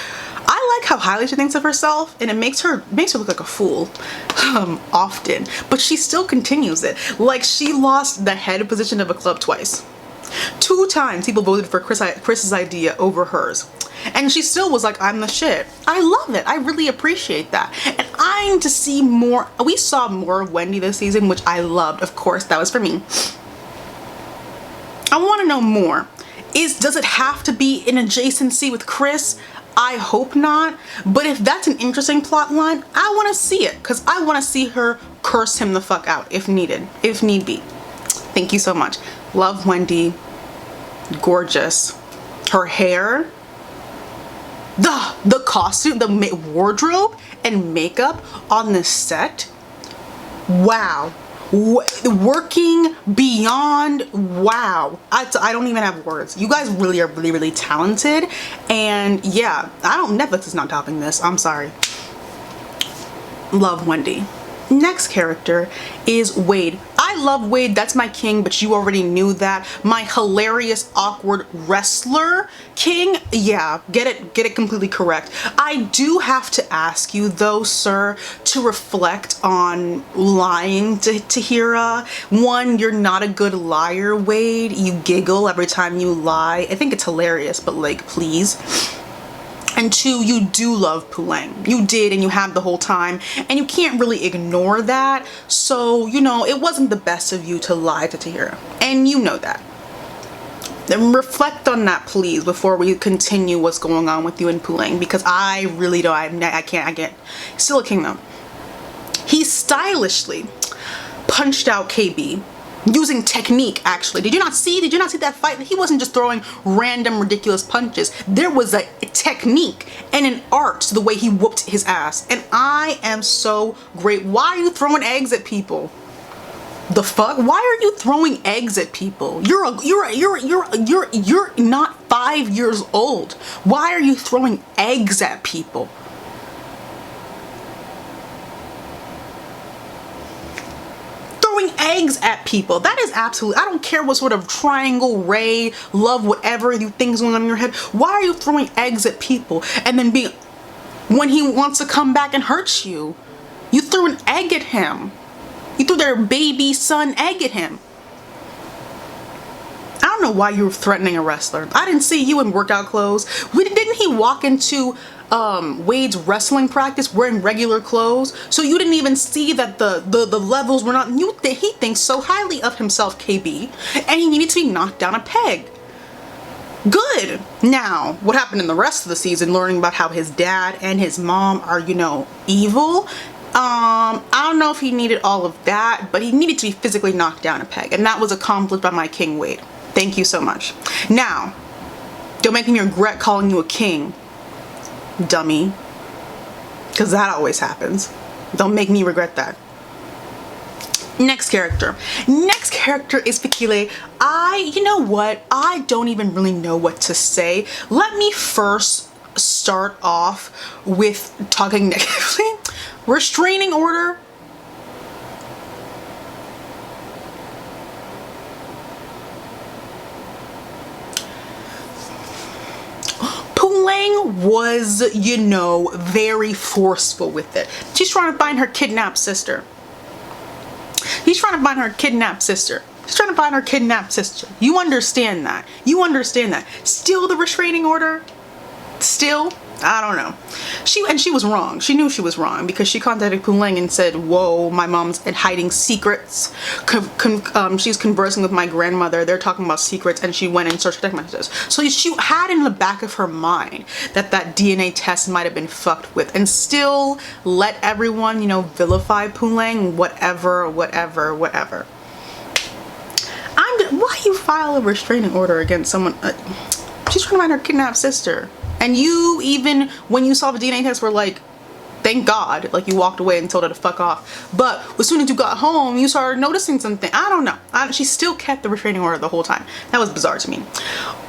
I like how highly she thinks of herself, and it makes her look like a fool often, but she still continues it. Like, she lost the head position of a club twice. 2 times people voted for Chris's idea over hers. And she still was like, I'm the shit. I love it. I really appreciate that. And I'm to see more. We saw more of Wendy this season, which I loved. Of course, that was for me. I want to know more. Does it have to be in adjacency with Chris? I hope not. But if that's an interesting plot line, I want to see it. Because I want to see her curse him the fuck out if needed. If need be. Thank you so much. Love Wendy. Gorgeous. Her hair. The costume, the wardrobe and makeup on the set. Wow. Working beyond wow. I don't even have words. You guys really are really talented. And yeah, Netflix is not topping this. I'm sorry. Love Wendy. Next character is Wade. I love Wade. That's my king, but you already knew that. My hilarious, awkward wrestler king. Yeah, get it completely correct. I do have to ask you though, sir, to reflect on lying to Tahira. 1, you're not a good liar, Wade. You giggle every time you lie. I think it's hilarious, but like, please. And 2, you do love Pule. You did, and you have the whole time, and you can't really ignore that. So, you know, it wasn't the best of you to lie to Tahira, and you know that. Then reflect on that, please, before we continue what's going on with you and Pule, because I really don't. I can't. Still a king though. He stylishly punched out KB. Using technique, actually. Did you not see that fight? He wasn't just throwing random ridiculous punches. There was a technique and an art to the way he whooped his ass. And I am so great. Why are you throwing eggs at people? The fuck? Why are you throwing eggs at people? You're not 5 years old. Why are you throwing eggs at people? Eggs at people. That is absolutely, I don't care what sort of triangle, ray, love, whatever you think's going on in your head. Why are you throwing eggs at people? And then when he wants to come back and hurt you, you threw an egg at him. You threw their baby son egg at him. I don't know why you were threatening a wrestler. I didn't see you in workout clothes. Didn't he walk into Wade's wrestling practice wearing regular clothes? So you didn't even see that the levels were not. He thinks so highly of himself, KB, and he needed to be knocked down a peg. Good. Now, what happened in the rest of the season, learning about how his dad and his mom are, you know, evil, I don't know if he needed all of that, but he needed to be physically knocked down a peg, and that was accomplished by my king Wade. Thank you so much. Now, don't make me regret calling you a king, dummy, because that always happens. Don't make me regret that. Next character. Next character is Fikile. You know what? I don't even really know what to say. Let me first start off with talking negatively. Restraining order. Pule was, you know, very forceful with it. She's trying to find her kidnapped sister. He's trying to find her kidnapped sister. He's trying to find her kidnapped sister. You understand that. You understand that. Still the restraining order? Still? I don't know. She was wrong. She knew she was wrong because she contacted Pule and said, whoa, my mom's hiding secrets. She's conversing with my grandmother. They're talking about secrets, and she went and searched text messages. So she had in the back of her mind that DNA test might have been fucked with, and still let everyone, you know, vilify Pule, whatever. Why you file a restraining order against someone? She's trying to find her kidnapped sister. And you, even when you saw the DNA test, were like, thank God, like you walked away and told her to fuck off. But as soon as you got home, you started noticing something. I don't know. She still kept the restraining order the whole time. That was bizarre to me.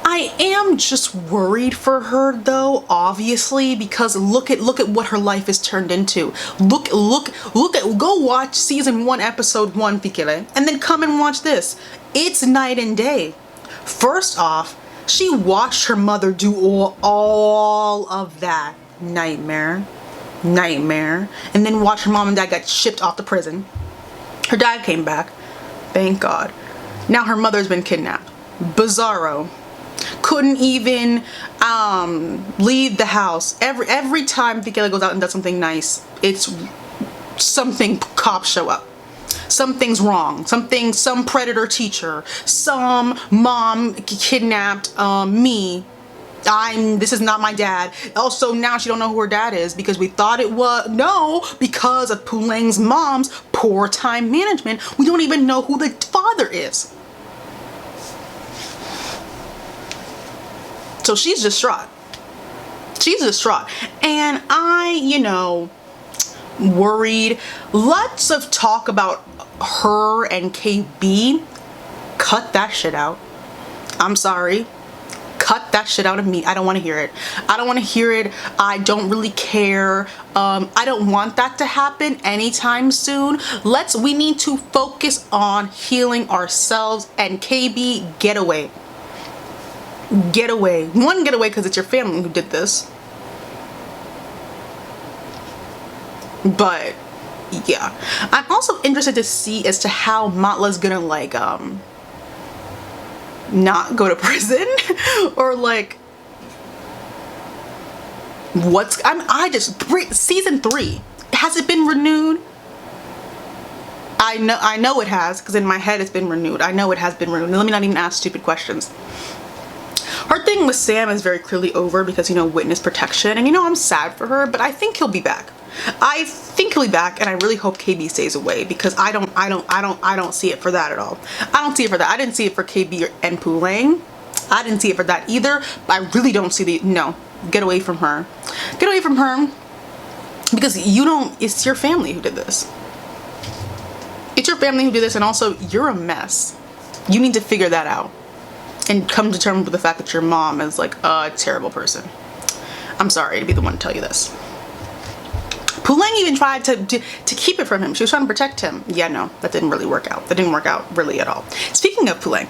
I am just worried for her though, obviously, because look at what her life has turned into. Go watch season 1, episode 1, Fikile, and then come and watch this. It's night and day. First off, she watched her mother do all of that nightmare, and then watched her mom and dad get shipped off to prison. Her dad came back, thank God. Now her mother's been kidnapped. Bizarro. Couldn't even leave the house. Every time Fikile goes out and does something nice, it's something, cops show up. Something's wrong. Some predator teacher, some mom kidnapped me. This is not my dad. Also, now she don't know who her dad is because we thought it was, no, because of Pule's mom's poor time management, we don't even know who the father is. So she's distraught. She's distraught. And you know, worried. Lots of talk about her and KB. Cut that shit out. I'm sorry. Cut that shit out of me. I don't want to hear it. I don't want to hear it. I don't really care. I don't want that to happen anytime soon. We need to focus on healing ourselves. And KB, get away. Get away. One, get away because it's your family who did this. But yeah, I'm also interested to see as to how Matla's gonna like not go to prison or like season 3, has it been renewed? I know it has, because in my head it's been renewed. I know it has been renewed. Let me not even ask stupid questions. Her thing with Sam is very clearly over because, you know, witness protection, and you know, I'm sad for her, but I think he'll be back. I think he'll be back, and I really hope KB stays away because I don't see it for that at all. I don't see it for that. I didn't see it for KB and Pule. I didn't see it for that either. But I really don't see no. Get away from her. Get away from her because it's your family who did this. It's your family who did this, and also you're a mess. You need to figure that out and come to terms with the fact that your mom is like a terrible person. I'm sorry to be the one to tell you this. Pule even tried to keep it from him. She was trying to protect him. Yeah, no, that didn't really work out. That didn't work out really at all. Speaking of Pule,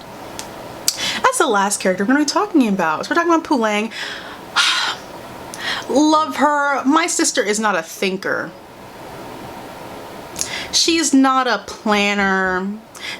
that's the last character we're going to be talking about. So we're talking about Pule. Love her. My sister is not a thinker. She's not a planner.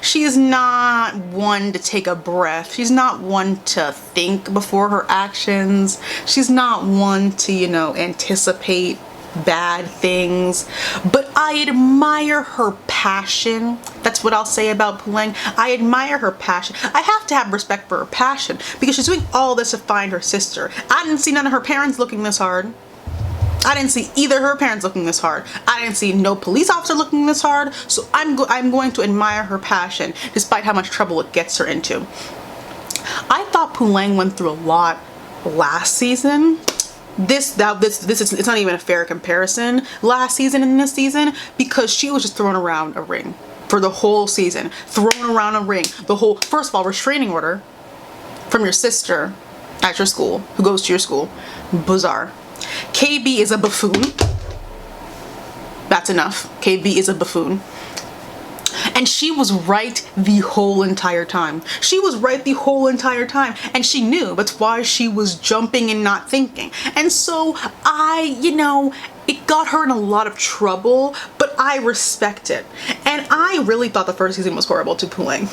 She is not one to take a breath. She's not one to think before her actions. She's not one to, you know, anticipate bad things. But I admire her passion. That's what I'll say about Pule. I admire her passion. I have to have respect for her passion because she's doing all this to find her sister. I didn't see none of her parents looking this hard. I didn't see either her parents looking this hard. I didn't see no police officer looking this hard. So I'm going to admire her passion despite how much trouble it gets her into. I thought Pule went through a lot last season. This is, it's not even a fair comparison, last season and this season, because she was just throwing around a ring for the whole season. Throwing around a ring. The whole, first of all, restraining order from your sister at your school, who goes to your school. Bizarre. KB is a buffoon. That's enough. KB is a buffoon. And she was right the whole entire time. She was right the whole entire time. And she knew. That's why she was jumping and not thinking. And so it got her in a lot of trouble, but I respect it. And I really thought the first season was horrible to Pule.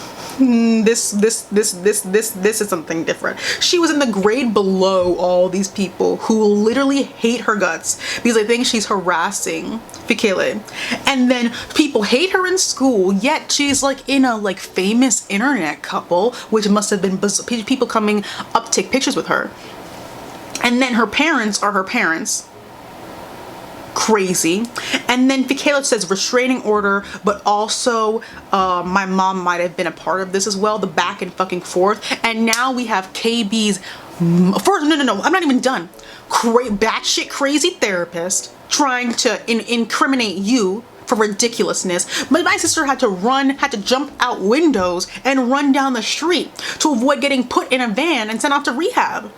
This is something different. She was in the grade below all these people who literally hate her guts because they think she's harassing Fikile. And then people hate her in school, yet she's like in a like famous internet couple, which must have been people coming up to take pictures with her. And then her parents are her parents. Crazy. And then Fikile says restraining order, but also my mom might have been a part of this as well, the back and fucking forth. And now we have KB's first, no, I'm not even done. Batshit crazy therapist trying to incriminate you for ridiculousness. But my sister had to jump out windows and run down the street to avoid getting put in a van and sent off to rehab.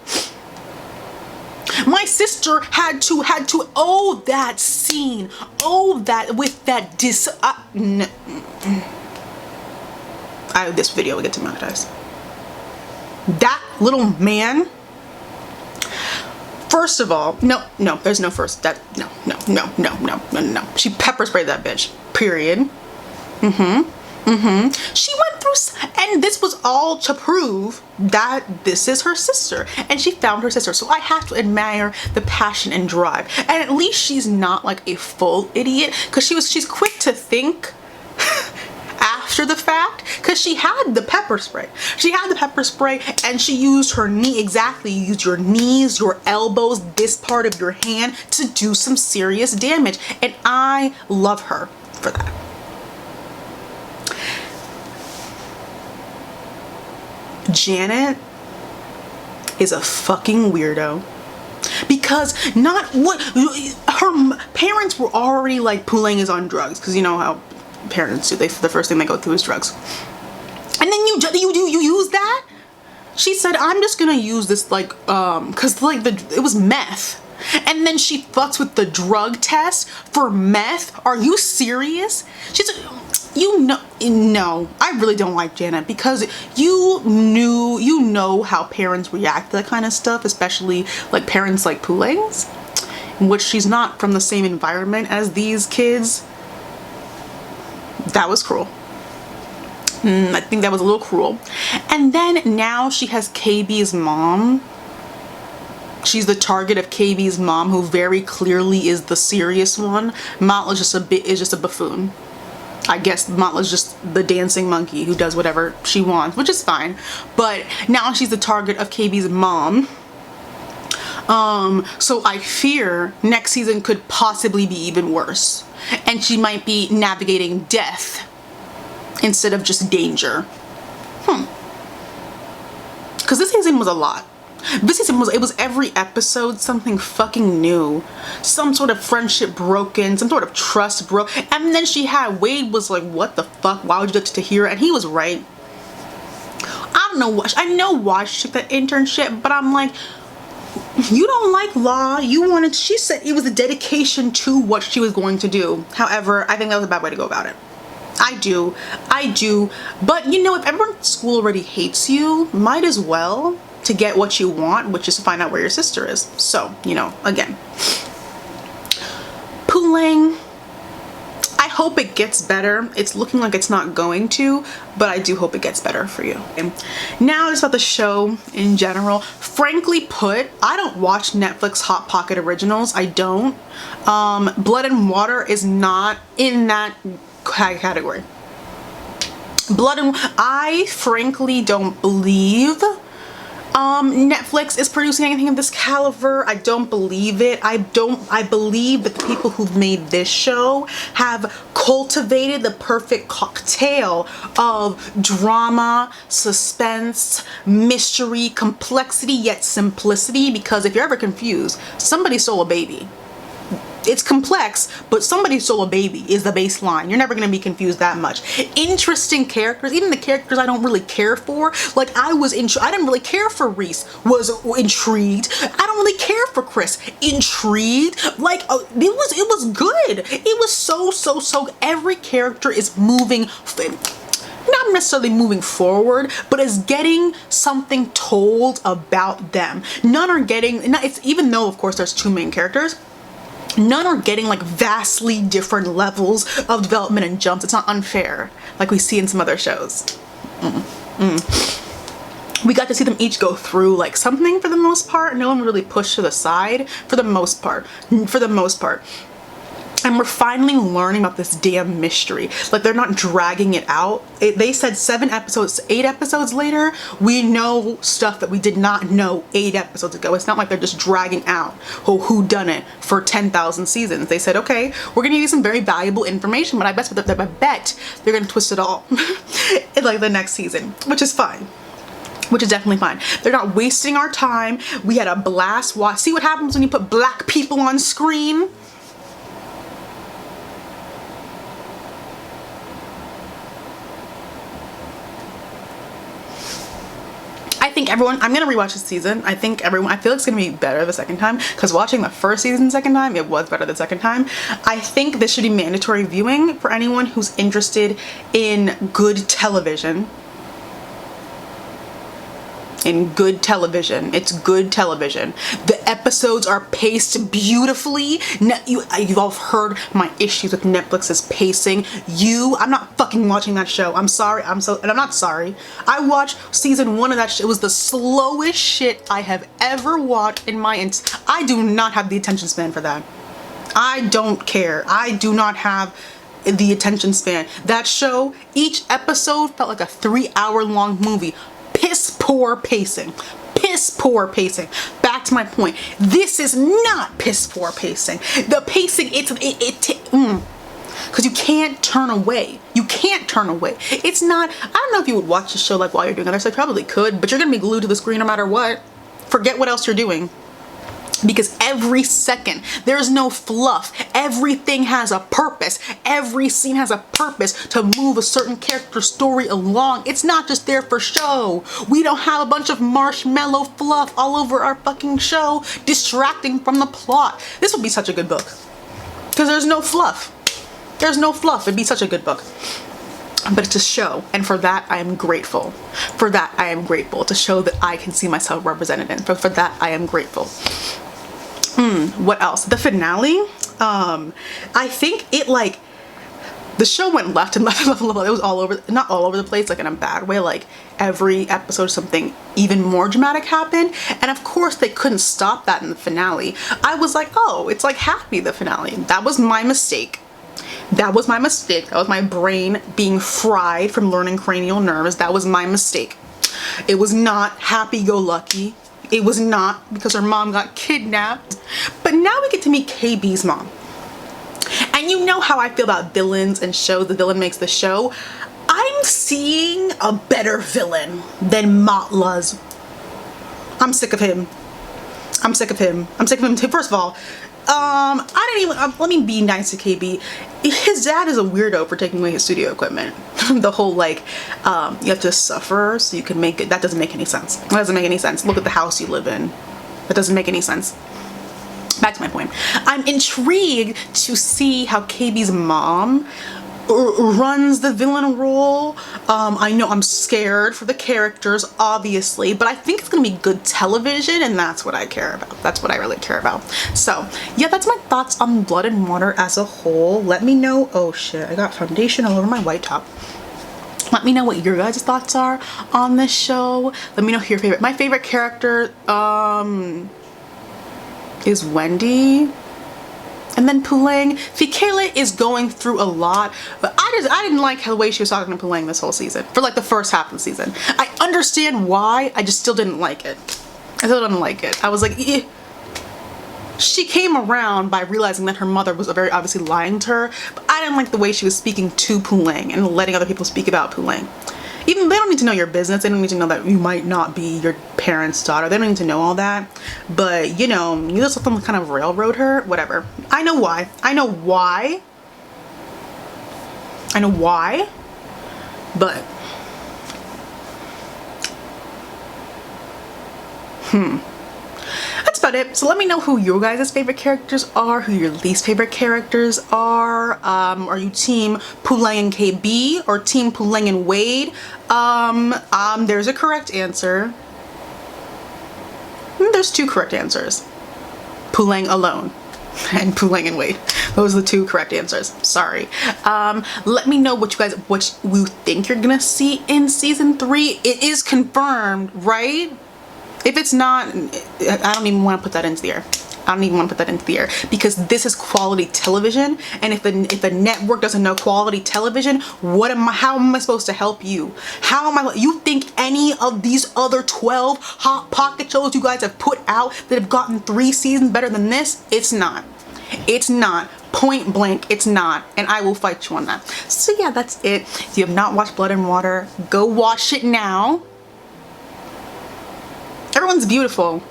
My sister had to that scene, that with that this video will get demonetized. That little man. First of all, no, there's no first. That no. She pepper sprayed that bitch. Period. She went through, and this was all to prove that this is her sister, and she found her sister. So I have to admire the passion and drive. And at least she's not like a full idiot, because she's quick to think after the fact, because she had the pepper spray. She had the pepper spray, and she used her knee. Exactly, you use your knees, your elbows, this part of your hand to do some serious damage, and I love her for that. Janet is a fucking weirdo, because her parents were already like, Pule is on drugs, because you know how parents do, the first thing they go through is drugs, and then you use that. She said, I'm just gonna use this because it was meth, and then she fucks with the drug test for meth. Are you serious? She's like, no, I really don't like Janet, because you know how parents react to that kind of stuff, especially like parents like Pule's, in which she's not from the same environment as these kids. That was cruel. I think that was a little cruel. And then now she has KB's mom. She's the target of KB's mom, who very clearly is the serious one. Matla's just a buffoon. I guess Matla's just the dancing monkey who does whatever she wants, which is fine. But now she's the target of KB's mom. So I fear next season could possibly be even worse. And she might be navigating death instead of just danger. Because this season was a lot. This season it was every episode something fucking new. Some sort of friendship broken, some sort of trust broke. And then Wade was like, what the fuck? Why would you do that to Tahira? And he was right. I know why she took that internship, but I'm like, you don't like law. She said it was a dedication to what she was going to do. However, I think that was a bad way to go about it. I do. But if everyone at school already hates you, might as well to get what you want, which is to find out where your sister is. So, again. Pule, I hope it gets better. It's looking like it's not going to, but I do hope it gets better for you. Now just about the show in general. Frankly put, I don't watch Netflix Hot Pocket originals. I don't. Blood and Water is not in that category. I frankly don't believe Netflix is producing anything of this caliber. I don't believe it. I believe that the people who've made this show have cultivated the perfect cocktail of drama, suspense, mystery, complexity, yet simplicity, because if you're ever confused, somebody stole a baby. It's complex, but somebody stole a baby is the baseline. You're never going to be confused that much. Interesting characters, even the characters I don't really care for. Like I didn't really care for Reese, was intrigued. I don't really care for Chris, intrigued. Like it was good. It was so every character is moving, not necessarily moving forward, but is getting something told about them. None are getting, it's even though of course there's two main characters, none are getting like vastly different levels of development and jumps. It's not unfair like we see in some other shows. We got to see them each go through like something for the most part. No one really pushed to the side for the most part. And we're finally learning about this damn mystery. Like they're not dragging it out. They said 8 episodes later, we know stuff that we did not know 8 episodes ago. It's not like they're just dragging out who done it for 10,000 seasons. They said, okay, we're gonna give you some very valuable information, but I bet they're gonna twist it all in like the next season, which is fine. Which is definitely fine. They're not wasting our time. We had a blast. See what happens when you put black people on screen? I think everyone, I'm gonna rewatch this season. I feel like it's gonna be better the second time, because watching the first season second time, it was better the second time. I think this should be mandatory viewing for anyone who's interested in good television. It's good television. The episodes are paced beautifully. You've all heard my issues with Netflix's pacing. I'm not fucking watching that show. I'm sorry. I'm not sorry. I watched season 1 of that show. It was the slowest shit I have ever watched in my I do not have the attention span for that. I don't care. I do not have the attention span. That show, each episode felt like a 3-hour long movie. Piss poor pacing. Back to my point. This is not piss poor pacing. The pacing, because you can't turn away. It's not, I don't know if you would watch the show like while you're doing other stuff. Probably could, but you're gonna be glued to the screen no matter what. Forget what else you're doing. Because every second, there's no fluff. Everything has a purpose. Every scene has a purpose to move a certain character story along. It's not just there for show. We don't have a bunch of marshmallow fluff all over our fucking show distracting from the plot. This would be such a good book. Because there's no fluff. It'd be such a good book. But it's a show, and for that I am grateful. To show that I can see myself represented in. For that I am grateful. What else? The finale. I think it like the show went left and left and left and left. It was all over, not all over the place, like in a bad way. Like every episode something even more dramatic happened, and of course they couldn't stop that in the finale. I was like, oh, it's like happy, the finale. That was my mistake. That was my brain being fried from learning cranial nerves. That was my mistake. It was not happy-go-lucky. It was not because her mom got kidnapped. But now we get to meet KB's mom. And you know how I feel about villains and shows. The villain makes the show. I'm seeing a better villain than Matla's. I'm sick of him. First of all, let me be nice to KB. His dad is a weirdo for taking away his studio equipment. The whole like, you have to suffer so you can make it. That doesn't make any sense. Look at the house you live in. That doesn't make any sense. Back to my point. I'm intrigued to see how KB's mom runs the villain role. I know I'm scared for the characters, obviously, but I think it's gonna be good television, and that's what I care about. That's what I really care about. So yeah, that's my thoughts on Blood and Water as a whole. Let me know. Oh shit, I got foundation all over my white top. Let me know what your guys' thoughts are on this show. Let me know your favorite. My favorite character is Wendy. And And then Pule, Fikile is going through a lot, but I didn't like the way she was talking to Pule this whole season, for like the first half of the season. I understand why, I just still didn't like it. I still didn't like it. I was like, eh. She came around by realizing that her mother was very obviously lying to her, but I didn't like the way she was speaking to Pule and letting other people speak about Pule. Even they don't need to know your business. They don't need to know that you might not be your parents' daughter. They don't need to know all that. But you know, you just let them kind of railroad her. Whatever. I know why. I know why. I know why. But that's about it. So let me know who your guys' favorite characters are, who your least favorite characters are. Are you team Pule and KB or team Pule and Wade? There's a correct answer. There's two correct answers. Pule alone and Pule and Wade. Those are the two correct answers. Sorry. Let me know what you think you're gonna see in season 3. It is confirmed, right? If it's not, I don't even want to put that into the air. I don't even want to put that into the air, because this is quality television, and if the network doesn't know quality television, how am I supposed to help you? You think any of these other 12 Hot Pocket shows you guys have put out that have gotten 3 seasons better than this? It's not. It's not. Point blank, it's not, and I will fight you on that. So yeah, that's it. If you have not watched Blood and Water, go watch it now. Everyone's beautiful.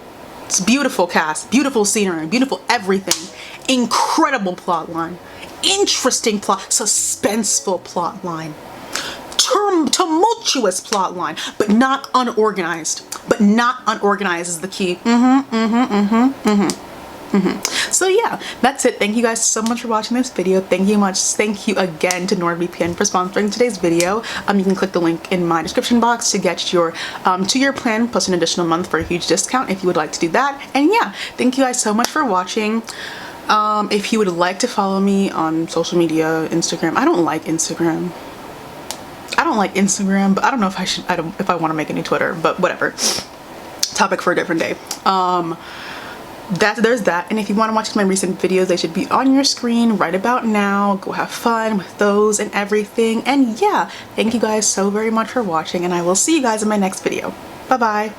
It's beautiful cast, beautiful scenery, beautiful everything. Incredible plot line. Interesting plot, suspenseful plot line. Tumultuous plot line, but not unorganized. But not unorganized is the key. So yeah, that's it. Thank you guys so much for watching this video. Thank you again to NordVPN for sponsoring today's video. You can click the link in my description box to get your 2-year plan plus an additional month for a huge discount if you would like to do that. And yeah, thank you guys so much for watching. If you would like to follow me on social media, Instagram. I don't like Instagram, but I don't know if if I want to make any Twitter, but whatever. Topic for a different day. There's that. And if you want to watch my recent videos, they should be on your screen right about now. Go have fun with those and everything. And yeah, thank you guys so very much for watching, and I will see you guys in my next video. Bye bye.